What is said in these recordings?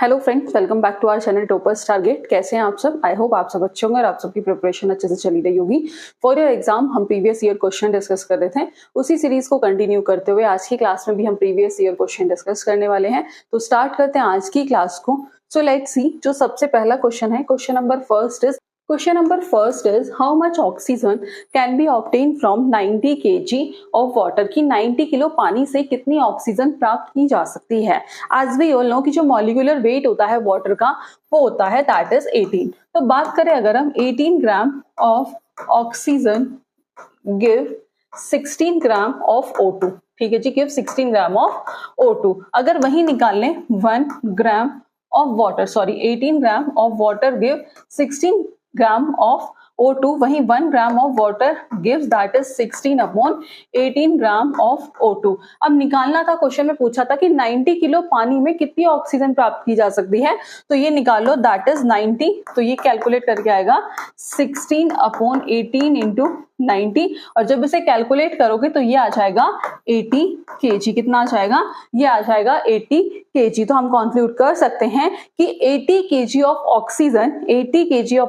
Hello friends, welcome back to our channel toppers target. कैसे हैं आप सब? आई होप आप सब अच्छे होंगे और आप सबकी प्रिपरेशन अच्छे से चली रही होगी। फॉर योर एग्जाम हम प्रीवियस ईयर क्वेश्चन डिस्कस कर रहे थे, उसी सीरीज को कंटिन्यू करते हुए आज की क्लास में भी हम प्रीवियस ईयर क्वेश्चन डिस्कस करने वाले हैं। तो स्टार्ट करते हैं आज की क्लास को। सो लेट्स सी, जो सबसे पहला क्वेश्चन है, question number first is how much oxygen can be obtain from 90 kg of water, की 90 किलो पानी से कितनी ऑक्सीजन प्राप्त की जा सकती है। एज वी ऑल नो कि जो मॉलिक्यूलर वेट होता है वाटर का वो होता है दैट इज 18। तो बात करें अगर हम 18 gram of oxygen give 16 gram of O2, ठीक है जी, गिव 16 ग्राम ऑफ O2। अगर वही निकाल लें 1 gram of water, 18 gram of water give 16 gram of O2, वही 1 gram of water gives that is 16 upon 18 gram of O2। अब निकालना था, क्वेश्चन में पूछा था कि 90 किलो पानी में कितनी ऑक्सीजन प्राप्त की जा सकती है, तो ये निकाल लो दैट इज 90। तो ये कैलकुलेट करके आएगा 16 अपॉन 18 इंटू 90, और जब इसे कैलकुलेट करोगे तो ये आ जाएगा 80 kg। कितना आ जाएगा? ये आ जाएगा 80 kg। तो हम कंक्लूड कर सकते हैं कि 80 kg of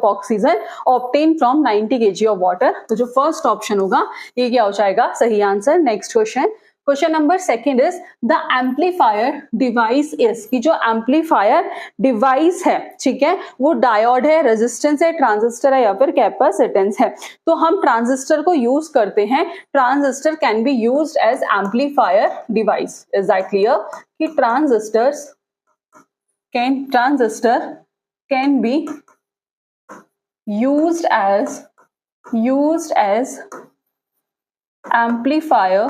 oxygen obtain from 90 kg of water. तो जो फर्स्ट ऑप्शन होगा ये क्या हो जाएगा? सही answer. Next question number second is the amplifier device is, कि जो एम्पलीफायर डिवाइस है, ठीक है, वो डायोड है, रेजिस्टेंस है, ट्रांजिस्टर है या फिर कैपेसिटेंस है। तो हम ट्रांजिस्टर को यूज करते हैं। Transistor can be used as amplifier device. Is that clear? कि transistor can be used as amplifier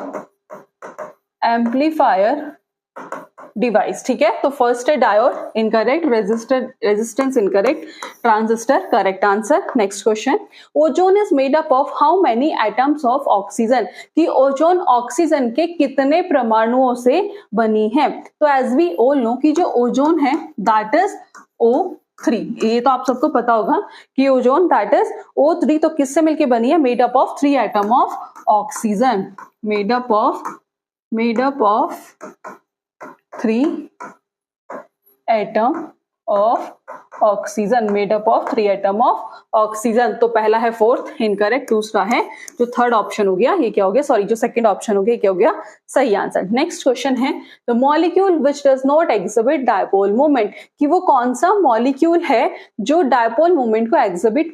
device, ठीक है। तो फर्स्ट है diode incorrect, resistance incorrect, transistor correct answer. Next question, ozone is made up of how many atoms of oxygen, कि ozone oxygen के कितने परमाणुओं से बनी है। तो एज वी ऑल नो कि जो ओजोन है दैट इज O3, ये तो आप सबको पता होगा कि ओजोन दैट इज O3। तो किससे मिलके बनी है? Made up of 3 atom of oxygen, made up of 3 atom of oxygen, made up of 3 atom of oxygen. तो पहला है फोर्थ इनकरेक्ट, दूसरा है जो थर्ड ऑप्शन हो गया, ये क्या हो गया? सॉरी, जो सेकंड ऑप्शन हो गया, क्या हो गया? सही आंसर। नेक्स्ट क्वेश्चन है the molecule which does not exhibit dipole movement, कि वो कौन सा मॉलिक्यूल है जो डायपोल मूवमेंट को एग्जिबिट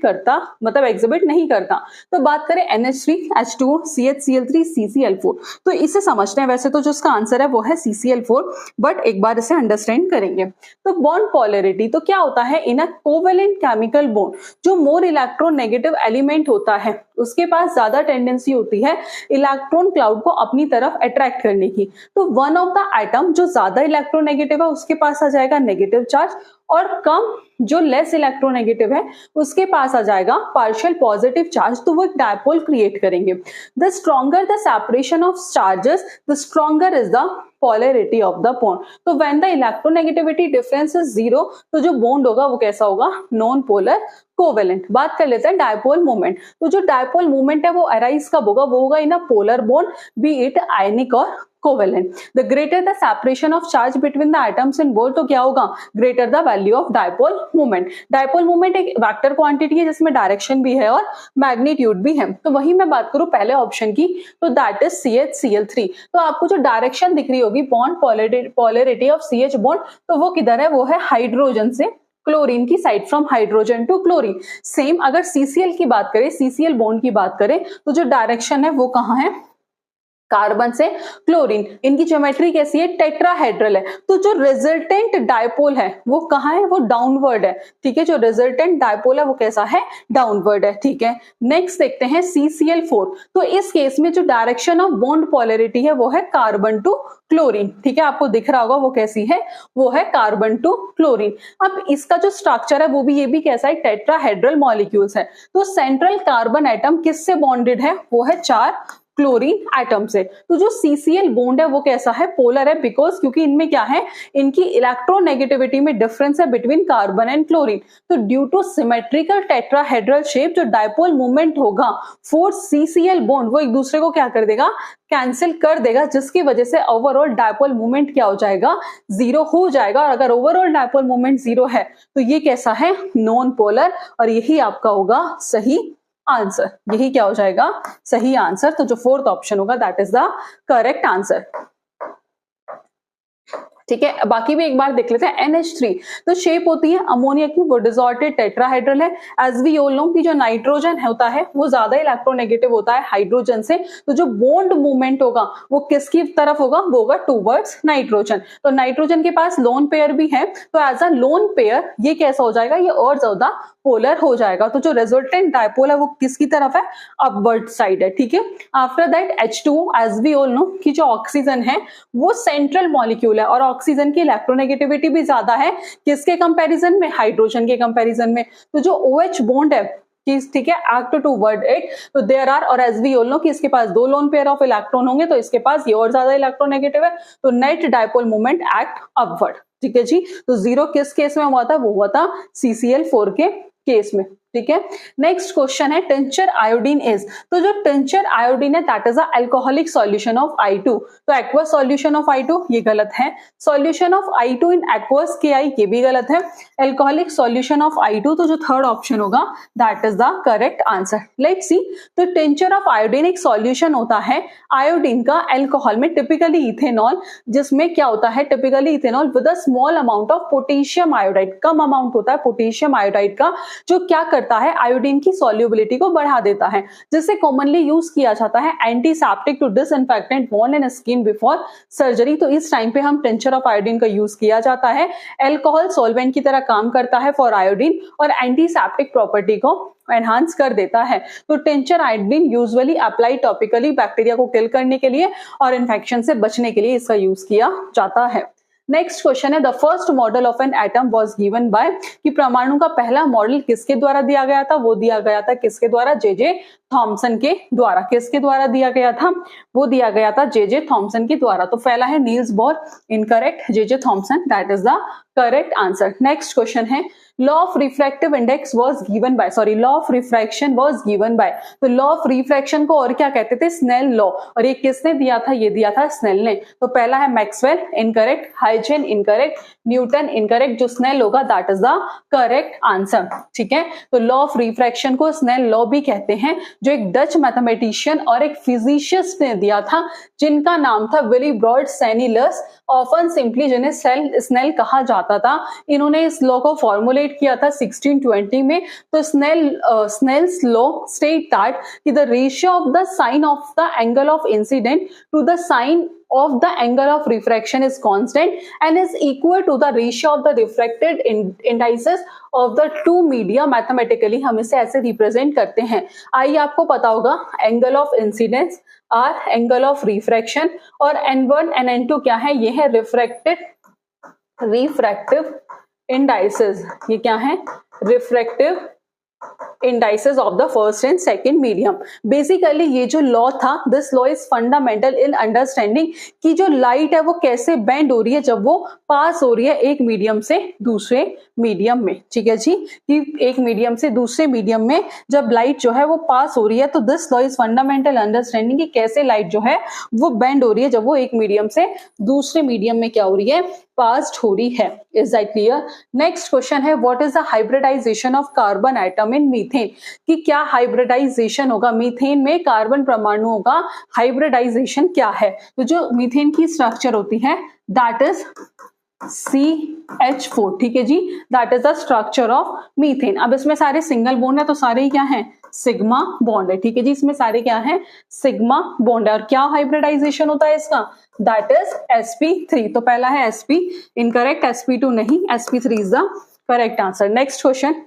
नहीं करता। तो बात करें NH3, H2O, CHCl3, CCl4, तो इसे समझते हैं। वैसे तो जो इसका आंसर है वो है CCl4, बट एक बार इसे अंडरस्टैंड करेंगे। तो बॉन्ड पोलैरिटी तो क्या होता है? इन अ कोवेलेंट केमिकल बॉन्ड, जो मोर इलेक्ट्रोनेगेटिव एलिमेंट होता है उसके पास ज्यादा टेंडेंसी होती है इलेक्ट्रॉन क्लाउड को अपनी तरफ अट्रैक्ट करने की। तो वन ऑफ द एटम जो ज्यादा इलेक्ट्रोनेगेटिव है उसके पास आ जाएगा नेगेटिव चार्ज, और कम जो लेस इलेक्ट्रोनेगेटिव है उसके पास आ जाएगा पार्शियल पॉजिटिव चार्ज। तो वो एक डायपोल क्रिएट करेंगे। The stronger the separation of charges, the stronger is the polarity of the bond। तो when the electronegativity difference is 0, तो जो बॉन्ड होगा वो कैसा होगा? Non polar covalent. बात कर लेते हैं डायपोल मूवमेंट। तो जो डायपोल मूवमेंट है वो अराइज कब होगा? वो होगा in a polar bond, be it ionic और covalent. The greater the separation of charge between the atoms in both, तो क्या होगा? Greater the value of dipole movement. Dipole movement एक वेक्टर क्वांटिटी है जिसमें डायरेक्शन भी है और मैग्नीट्यूड भी है। तो वही मैं बात करूं पहले ऑप्शन की, तो दैट इज CHCl3। तो आपको जो डायरेक्शन दिख रही होगी bond polarity of CH bond, तो वो किधर है? वो है हाइड्रोजन से क्लोरीन की side, from hydrogen to chlorine. Same अगर CCl की बात करें, CCl बॉन्ड की बात करें, तो जो डायरेक्शन है वो कहां है? कार्बन से क्लोरीन। इनकी ज्योमेट्री कैसी है? टेट्राहेड्रल है। तो जो रिजल्टेंट डायपोल है वो कहां है? वो डाउनवर्ड है, ठीक है। जो रिजल्टेंट डायपोल है वो कैसा है? डाउनवर्ड है, ठीक है। नेक्स्ट देखते हैं CCl4। तो इस केस में जो डायरेक्शन ऑफ बॉन्ड पोलैरिटी है वो है कार्बन टू क्लोरीन, ठीक है। आपको दिख रहा होगा वो कैसी है? वो है कार्बन टू क्लोरीन। अब इसका जो स्ट्रक्चर है वो भी, ये भी कैसा है? टेट्राहेड्रल मॉलिक्यूल्स है। तो सेंट्रल कार्बन एटम किससे बॉन्डेड है? वो है 4 क्लोरीन एटम से। तो जो CCl बॉन्ड है वो कैसा है, पोलर है, बिकॉज क्योंकि इनमें क्या है, इनकी इलेक्ट्रोनेगेटिविटी में डिफरेंस है बिटवीन कार्बन एंड क्लोरीन। तो due two symmetrical tetrahedral shape जो डायपोल मूवमेंट होगा फोर CCl बॉन्ड वो एक दूसरे को क्या कर देगा, कैंसिल कर देगा, जिसकी वजह से ओवरऑल डायपोल मूवमेंट क्या हो जाएगा, जीरो हो जाएगा। और अगर ओवरऑल डायपोल मूवमेंट जीरो है तो ये कैसा है, नॉन पोलर, और यही आपका होगा सही आंसर। यही क्या हो जाएगा, सही आंसर। तो जो फोर्थ ऑप्शन होगा that is the correct answer. ठीक है, बाकी भी एक बार देख लेते हैं। NH3 तो शेप होती है अमोनिया की, वो डिसऑर्डर्ड टेट्राहेड्रल है। एज वी ऑल नो कि जो नाइट्रोजन होता है वो ज्यादा इलेक्ट्रोनेगेटिव होता है हाइड्रोजन से, तो जो बॉन्ड मूवमेंट होगा वो किसकी तरफ होगा, वो होगा टूवर्ड्स नाइट्रोजन। तो नाइट्रोजन के पास लोन पेयर भी है, तो एज अ लोन पेयर ये कैसा हो जाएगा, ये और ज्यादा पोलर हो जाएगा। तो जो रिजल्टेंट डायपोल है वो किसकी तरफ है, अपवर्ड साइड है। ठीक है, after that H2O as we all know कि जो ऑक्सीजन है वो सेंट्रल मॉलिक्यूल है, और ऑक्सीजन की इलेक्ट्रोनेगेटिविटी भी ज्यादा है किसके कंपैरिजन में, हाइड्रोजन के कंपैरिजन में। तो जो OH बॉन्ड है, ठीक है, एक्ट टूवर्ड इट, तो देयर आर, और एज वी ऑल नो कि इसके पास दो लोन पेयर ऑफ इलेक्ट्रॉन होंगे, तो इसके पास ये और ज्यादा इलेक्ट्रोनेगेटिव है, तो net dipole moment act upward. ठीक है जी, तो जीरो किस केस में हुआ था, वो हुआ था CCl4 के केस में। ठीक है, नेक्स्ट क्वेश्चन है टिंचर आयोडीन इज, तो जो टिंचर आयोडीन है that is a alcoholic solution of I2, तो एक्वस सॉल्यूशन ऑफ I2 ये गलत है, solution of I2 in aqueous KI ये भी गलत है, अल्कोहलिक सॉल्यूशन ऑफ I2, तो जो थर्ड ऑप्शन होगा that is the correct answer. Let's see, तो टिंचर ऑफ आयोडीन एक सॉल्यूशन होता है आयोडीन का अल्कोहल में, टिपिकली इथेनॉल, जिसमें क्या होता है, typically ethanol with a small amount of potassium iodide, come amount होता है पोटेशियम आयोडाइड का, जो क्या करता है, आयोडीन की सॉल्युबिलिटी को बढ़ा देता है, जिससे कॉमनली यूज किया जाता है antiseptic to disinfectant on in skin before surgery. तो इस टाइम पे हम टिंचर ऑफ आयोडीन का यूज किया जाता है, अल्कोहल सॉल्वेंट की तरह काम करता है फॉर आयोडीन, और एंटीसेप्टिक प्रॉपर्टी को एनहांस कर देता है। तो tincture iodine usually apply topically bacteria को किल करने के लिए और इन्फेक्शन से बचने के लिए इसका यूज किया जाता है। नेक्स्ट क्वेश्चन है the first model of an atom was given bye, कि परमाणु का पहला मॉडल किसके द्वारा दिया गया था, वो दिया गया था किसके द्वारा, J.J. थॉमसन के द्वारा। किसके द्वारा दिया गया था, वो दिया गया था J.J. थॉमसन के द्वारा। तो पहला है Niels Bohr, incorrect, J.J. Thomson that is the correct answer. Next question है law of refractive index was given by, sorry law of refraction was given by, तो लॉ ऑफ रिफ्रैक्शन को और क्या कहते थे, स्नेल लॉ, और ये किसने दिया था, ये दिया था स्नेल ने। तो पहला है Maxwell, incorrect, Huygens incorrect, Newton incorrect, जो स्नेल होगा that is the correct answer. ठीक है, तो लॉ ऑफ रिफ्रैक्शन को स्नेल लॉ भी कहते हैं, जो एक डच मैथमेटिशियन और एक फिजिशिस्ट ने दिया था, जिनका नाम था विलीब्रॉड सेनिलस, ऑफन सिंपली जिन्हें स्नेल कहा जाता था। इन्होंने इस लॉ को फॉर्मुलेट किया था 1620 में। तो स्नेल्स लॉ स्टेट दैट कि the ratio of the sine of the angle of incident to the sine of the angle of refraction is constant and is equal to the ratio of the refracted indices of the two media mathematically। हम इसे ऐसे represent करते हैं, आइए आपको पता होगा angle of incidence R angle of refraction, और N1 and N2 क्या है, ये है रिफ्रैक्टिव इंडाइसेस, ये क्या है, refractive indices of the first and second medium. Basically ये जो लॉ था, this law is fundamental in understanding कि जो लाइट है वो कैसे बेंड हो रही है जब वो पास हो रही है एक मीडियम से दूसरे मीडियम में। ठीक है जी, कि एक मीडियम से दूसरे मीडियम में जब लाइट जो है वो पास हो रही है, तो this law is fundamental understanding कि कैसे लाइट जो है वो बेंड हो रही है जब वो एक मीडियम से दूसरे मीडियम में क्या हो रही है, पास्ड हो रही है। Is that clear? Next question है what is the hybridisation of carbon atom in methane, कि क्या हाइब्रिडाइजेशन होगा मीथेन में, कार्बन परमाणुओं का हाइब्रिडाइजेशन क्या है। तो जो मीथेन की स्ट्रक्चर होती है दैट इज CH4। ठीक है ji, that is the structure of methane. अब इसमें सारे सिंगल बॉन्ड है, तो सारे ही क्या है, सिग्मा बॉन्ड है। ठीक है जी, इसमें सारे क्या है, सिग्मा बॉन्ड है। और क्या हाइब्रिडाइजेशन होता है इसका, दैट इज sp3। तो पहला है sp, इनकरेक्ट, sp2 नहीं, sp3 is the correct answer. Next question,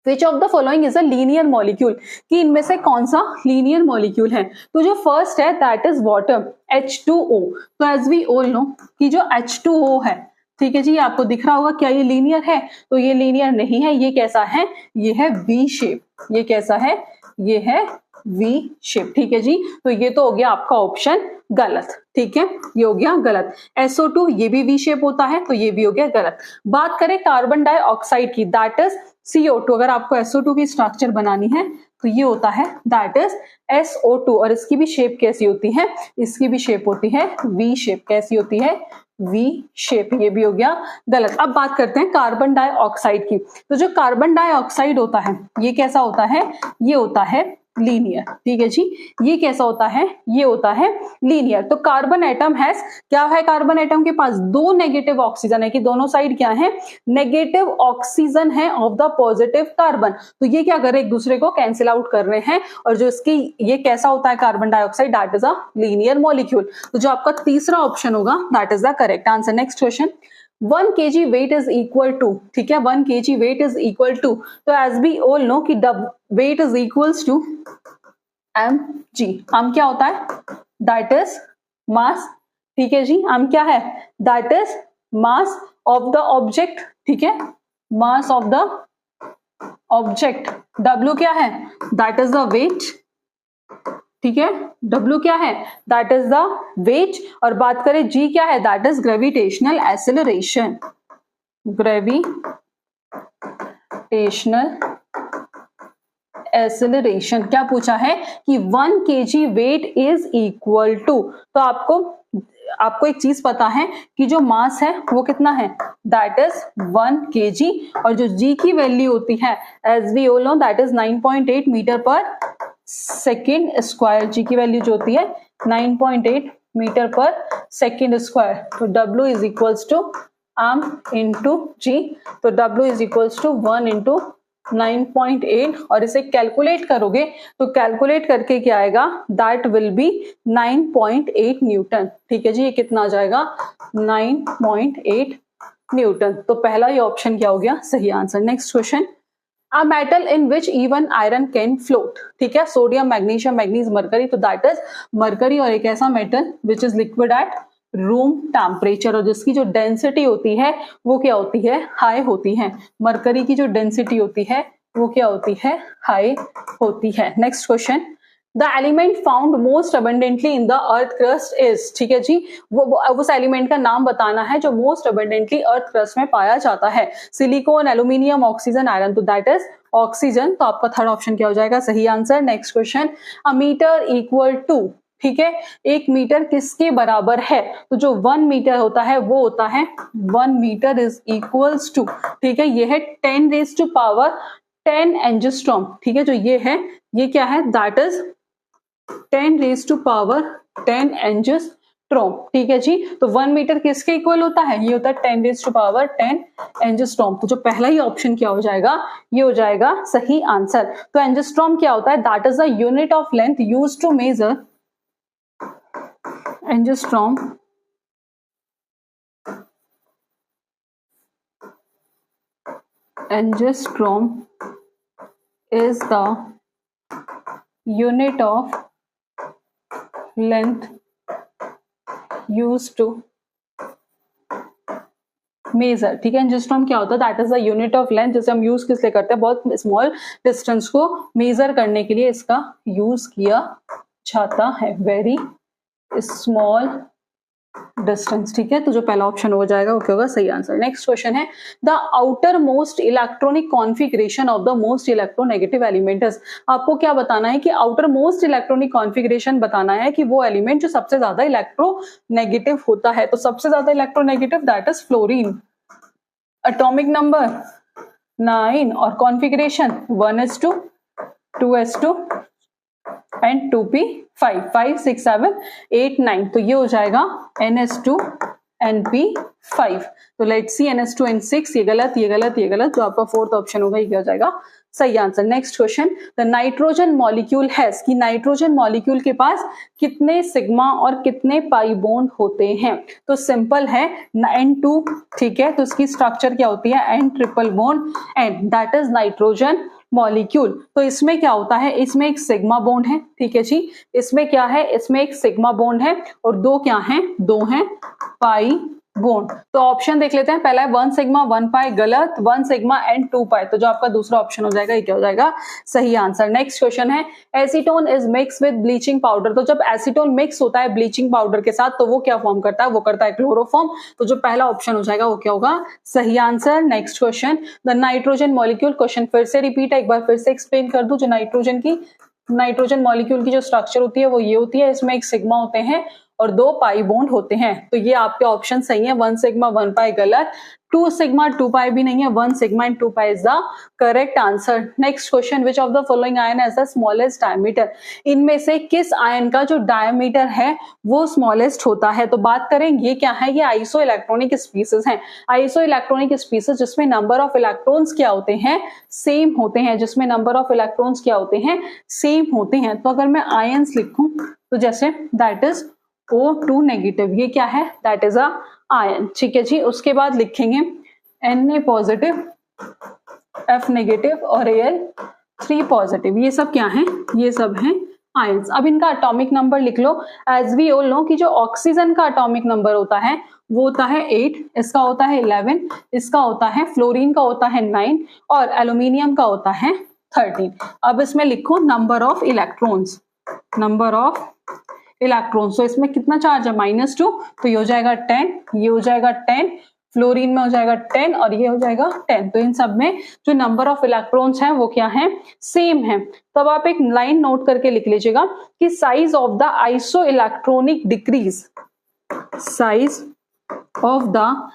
which of the following is a linear molecule, कि इनमें से कौन सा लीनियर मॉलिक्यूल है। तो जो फर्स्ट है दैट इज वाटर, H2O। तो एज वी ऑल नो कि जो H2O है, ठीक है जी, आपको दिख रहा होगा, क्या ये लीनियर है, तो ये लीनियर नहीं है, ये कैसा है, ये है V शेप। ये कैसा है, ये है वी शेप। ठीक है जी, तो ये तो हो गया आपका ऑप्शन गलत। ठीक है, ये हो गया गलत। SO2 ये भी वी शेप होता है, तो ये भी हो गया गलत। बात करें कार्बन डाइऑक्साइड की, दैट इज CO2। अगर आपको SO2 की स्ट्रक्चर बनानी है तो ये होता है दैट इज SO2। और इसकी भी शेप कैसी होती है, इसकी भी शेप होती है वी शेप। कैसी होती है, वी शेप। ये भी हो गया गलत। अब बात करते हैं कार्बन डाइऑक्साइड की। तो जो कार्बन डाइऑक्साइड होता है ये कैसा होता है, ये होता है लीनियर। ठीक है जी, ये कैसा होता है, ये होता है लीनियर। तो कार्बन एटम हैज, क्या है कार्बन एटम के पास, दो नेगेटिव ऑक्सीजन है कि दोनों साइड क्या है, नेगेटिव ऑक्सीजन है ऑफ द पॉजिटिव कार्बन। तो ये क्या कर रहे हैं, एक दूसरे को कैंसिल आउट कर रहे हैं। और जो इसकी ये कैसा होता है carbon dioxide, that is a linear molecule. तो जो आपका तीसरा ऑप्शन होगा that is the correct answer. Next question, 1 kg weight is equal to, ठीक है, 1 kg weight is equal to, तो as we all know कि weight is equals to mg। m क्या होता है, that is mass। ठीक है जी, m क्या है, that is mass of the object। ठीक है, mass of the object। w क्या है, that is the weight। ठीक है, W क्या है, दैट इज द वेट। और बात करें G क्या है, that is gravitational acceleration. Gravitational acceleration. क्या पूछा है कि 1 kg weight is equal to, तो आपको एक चीज पता है कि जो मास है वो कितना है, दैट इज 1 kg। और जो G की वैल्यू होती है as we all know that is 9.8 metre पर सेकेंड स्क्वायर। जी की वैल्यू जो होती है 9.8 मीटर पर सेकेंड स्क्वायर। तो W is equals to m into जी। तो W is equals to 1 into 9.8। और इसे कैलकुलेट करोगे तो कैलकुलेट करके क्या आएगा, दैट विल बी 9.8 न्यूटन। ठीक है जी, ये कितना आ जाएगा, 9.8 न्यूटन। तो पहला ये ऑप्शन क्या हो गया, सही answer. Next question, A metal in which even iron can float। ठीक है, सोडियम, मैग्नीशियम, मैग्नीज, मरकरी। तो दैट इज मरकरी। और एक ऐसा metal which is liquid at room temperature, और जिसकी जो डेंसिटी होती है वो क्या होती है, हाई होती है। मरकरी की जो डेंसिटी होती है वो क्या होती है, हाई होती है। Next question, the element found most abundantly in the earth crust is. ठीक है जी, वो उस एलिमेंट का नाम बताना है जो मोस्ट अबंडेंटली अर्थ क्रस्ट में पाया जाता है। Silicon, aluminium, oxygen, iron. तो दैट इज ऑक्सीजन। तो आपका थर्ड ऑप्शन क्या हो जाएगा, सही answer. Next question, a metre equal to. ठीक है, 1 मीटर किसके बराबर है, तो जो 1 मीटर होता है वो होता है 1 मीटर इज इक्वल्स टू, ठीक है, ये है 10 रेज टू पावर 10 एंजिस्ट्रॉम। ठीक है, जो ये है ये क्या है, that is 10 raise to power 10 angstrom. ठीक है जी, तो 1 मीटर किसके इक्वल होता है, ये होता है 10 रेज टू पावर 10 एंजिस्ट्रॉम। तो जो पहला ही ऑप्शन क्या हो जाएगा, ये हो जाएगा सही आंसर। तो एंजिस्ट्रॉम क्या होता है, that is the unit of length used to measure. Angstrom is the unit of length used to measure. ठीक है, एंजिस्ट्रॉम क्या होता है, that is the unit of length, जिसे हम यूज किस लिए करते हैं, बहुत स्मॉल डिस्टेंस को मेजर करने के लिए इसका यूज किया जाता है, वेरी स्मॉल डिस्टेंस। ठीक है, तो जो पहला ऑप्शन हो जाएगा वो क्या होगा, सही आंसर। नेक्स्ट क्वेश्चन है, the outer most electronic configuration of the most electronegative element is. आपको क्या बताना है कि आउटर मोस्ट इलेक्ट्रॉनिक कॉन्फ़िगरेशन बताना है कि वो एलिमेंट जो सबसे ज्यादा इलेक्ट्रोनेगेटिव होता है। तो सबसे ज्यादा electronegative that is fluorine. Atomic number 9 और configuration 1s2 2s2 and 2p5 5 6 7 8 9। तो ये हो जाएगा ns2 np5। तो लेट्स सी ns2 n6, ये गलत, ये गलत, ये गलत। जो आपका फोर्थ ऑप्शन होगा ये क्या हो जाएगा, सही answer. Next question, the nitrogen molecule has, कि नाइट्रोजन मॉलिक्यूल के पास कितने सिग्मा और कितने पाई बॉन्ड होते हैं। तो सिंपल है, n2। ठीक है, तो इसकी स्ट्रक्चर क्या होती है, n triple bond n, that is nitrogen molecule. तो इसमें क्या होता है, इसमें एक सिग्मा बॉन्ड है। ठीक है जी, इसमें क्या है, इसमें एक सिग्मा बॉन्ड है और दो क्या है, दो हैं पाई बॉन्ड। तो ऑप्शन देख लेते हैं, पहला है 1 सिग्मा 1 पाई, गलत, 1 सिग्मा एंड 2 पाई, तो जो आपका दूसरा ऑप्शन हो जाएगा ये क्या हो जाएगा, सही आंसर। नेक्स्ट क्वेश्चन है acetone is mix with bleaching powder, तो जब एसीटोन मिक्स होता है ब्लीचिंग पाउडर के साथ तो वो क्या फॉर्म करता है, वो करता है क्लोरोफॉर्म, तो जो पहला ऑप्शन हो जाएगा वो क्या होगा, सही answer. Next question, the nitrogen molecule, question फिर से रिपीट है, एक बार फिर से एक्सप्लेन कर दूं, जो नाइट्रोजन मॉलिक्यूल की जो स्ट्रक्चर होती है वो ये होती है, इसमें एक सिग्मा होते हैं और 2 पाई बॉन्ड होते हैं, तो ये आपके ऑप्शन सही है, 1 सिग्मा 1 पाई गलत, 2 सिग्मा 2 पाई भी नहीं है, 1 sigma and 2 pi is the correct answer. Next question, which of the following ion has the smallest diameter, इनमें से किस आयन का जो डायमीटर है वो स्मॉलेस्ट होता है, तो बात करें ये क्या है, ये आइसो इलेक्ट्रॉनिक स्पीसीज है, आइसो इलेक्ट्रॉनिक स्पीसीज जिसमें नंबर ऑफ इलेक्ट्रॉन्स क्या होते हैं, सेम होते हैं, जिसमें नंबर ऑफ इलेक्ट्रॉन्स क्या होते हैं, सेम होते हैं। तो अगर मैं आयन्स लिखूं तो जैसे दैट इज O2 नेगेटिव, ये क्या है, दैट इज अ आयन, ठीक है जी। उसके बाद लिखेंगे Na पॉजिटिव, F नेगेटिव और Al3 पॉजिटिव, ये सब क्या है, ये सब हैं आयंस। अब इनका एटॉमिक नंबर लिख लो, एज वी ऑल नो कि जो ऑक्सीजन का एटॉमिक नंबर होता है वो होता है 8, इसका होता है 11, इसका होता है, फ्लोरीन का होता है 9 और एल्यूमिनियम का होता है 13। अब इसमें लिखो number of electrons, number of electrons, तो इसमें कितना चार्ज है, -2, तो ये हो जाएगा 10, ये हो जाएगा 10, फ्लोरीन में हो जाएगा 10 और ये हो जाएगा 10, तो इन सब में जो नंबर ऑफ इलेक्ट्रॉन्स हैं वो क्या है, सेम है। तब आप एक लाइन नोट करके लिख लीजिएगा कि size of the iso electronic decrease, size of the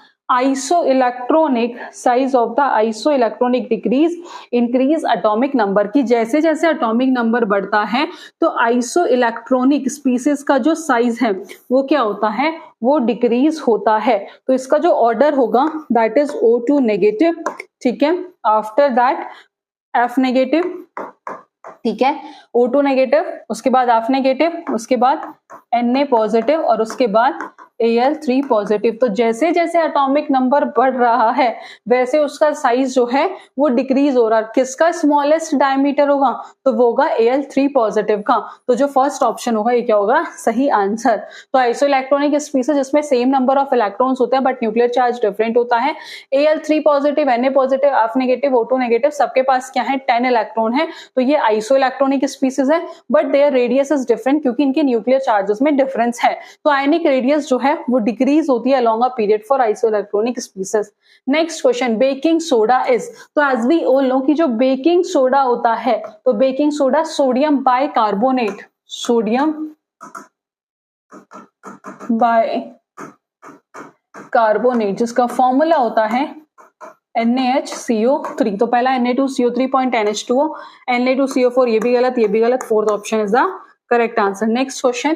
size of the iso electronic decrease increase atomic number, की जैसे जैसे एटॉमिक नंबर बढ़ता है तो आइसो इलेक्ट्रॉनिक स्पीसीज का जो साइज है वो क्या होता है, वो डिक्रीज होता है। तो इसका जो ऑर्डर होगा दैट इज O2 नेगेटिव, ठीक है, आफ्टर दैट F नेगेटिव, ठीक है, O2 नेगेटिव, उसके बाद F नेगेटिव, उसके बाद Na पॉजिटिव और उसके बाद Al3 पॉजिटिव। तो जैसे जैसे एटॉमिक नंबर बढ़ रहा है वैसे उसका साइज जो है वो डिक्रीज हो रहा है। किसका स्मॉलेस्ट डायमीटर होगा, तो वो होगा Al3 पॉजिटिव का, तो जो फर्स्ट ऑप्शन होगा ये क्या होगा, सही आंसर। तो आइसो इलेक्ट्रॉनिक स्पीसीज जिसमें सेम नंबर ऑफ इलेक्ट्रॉन्स होते हैं बट न्यूक्लियर चार्ज डिफरेंट होता है, Al3 positive, Na positive, F negative, O2 negative, सबके पास क्या है, 10 इलेक्ट्रॉन है, तो ये आइसो इलेक्ट्रॉनिक स्पीसीज है but there radius is different क्योंकि इनके न्यूक्लियर चार्जेस में डिफरेंस है, तो आयनिक रेडियस जो है वो डिक्रीज होती है along a period for isoelectronic species. Next question, baking soda is, तो एज वी ऑल नो कि जो बेकिंग सोडा होता है तो baking soda sodium bicarbonate, sodium bicarbonate जिसका फॉर्मूला होता है NaHCO3, तो पहला Na2CO3.NH2O, Na2CO4, ये भी गलत, ये भी गलत, fourth option is the correct answer. Next question,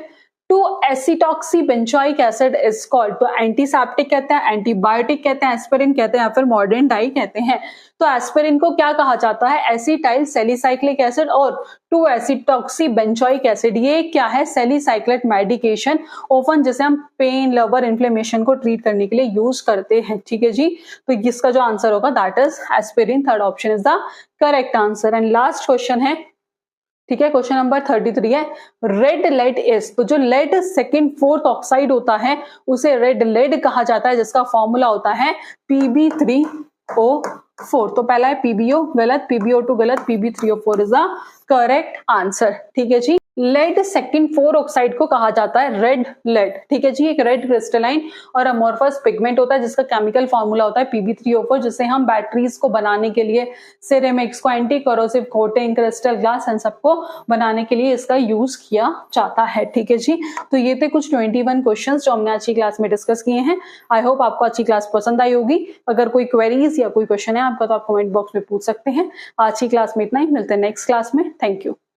two acetoxy benzoic acid is called, तो एंटीसेप्टिक कहते हैं, एंटीबायोटिक कहते हैं, एस्पिरिन कहते हैं या फिर मॉडर्न डाई कहते हैं। तो एस्पिरिन को क्या कहा जाता है, एसिटाइल सैलिसाइक्लिक एसिड, और 2-एसिटॉक्सी बेंजोइक एसिड ये क्या है, सैलिसाइक्लेट मेडिकेशन, ओफन जिसे हम पेन, लवर, इन्फ्लेमेशन को ट्रीट करने के लिए यूज करते हैं, ठीक है जी। तो इसका जो आंसर होगा that is aspirin, third option is the correct answer. And last question है, ठीक है, क्वेश्चन नंबर 33 है, रेड लेड इज, तो जो लेड सेकंड फोर्थ ऑक्साइड होता है उसे रेड लेड कहा जाता है जिसका फॉर्मूला होता है Pb3O4, तो पहला है PbO गलत, PbO2 गलत, Pb3O4 is the correct answer, ठीक है जी। लेड सेकंड 4 ऑक्साइड को कहा जाता है रेड लेड, ठीक है जी, एक रेड क्रिस्टलाइन और अमोर्फस पिगमेंट होता है जिसका केमिकल फॉर्मूला होता है Pb3O4, जिसे हम बैटरीज को बनाने के लिए, सिरेमिक्स को, anti corrosive coating, crystal glass in सबको बनाने के लिए इसका यूज किया जाता है, ठीक है जी। तो ये थे कुछ 21 क्वेश्चन जो हमने आज की क्लास में डिस्कस किए हैं। आई होप आपको अच्छी क्लास पसंद आई होगी। अगर कोई क्वेरीज या कोई क्वेश्चन है आपका तो आप कमेंट बॉक्स में पूछ सकते हैं। आज की क्लास में इतना ही, मिलते हैं नेक्स्ट क्लास में। Thank you.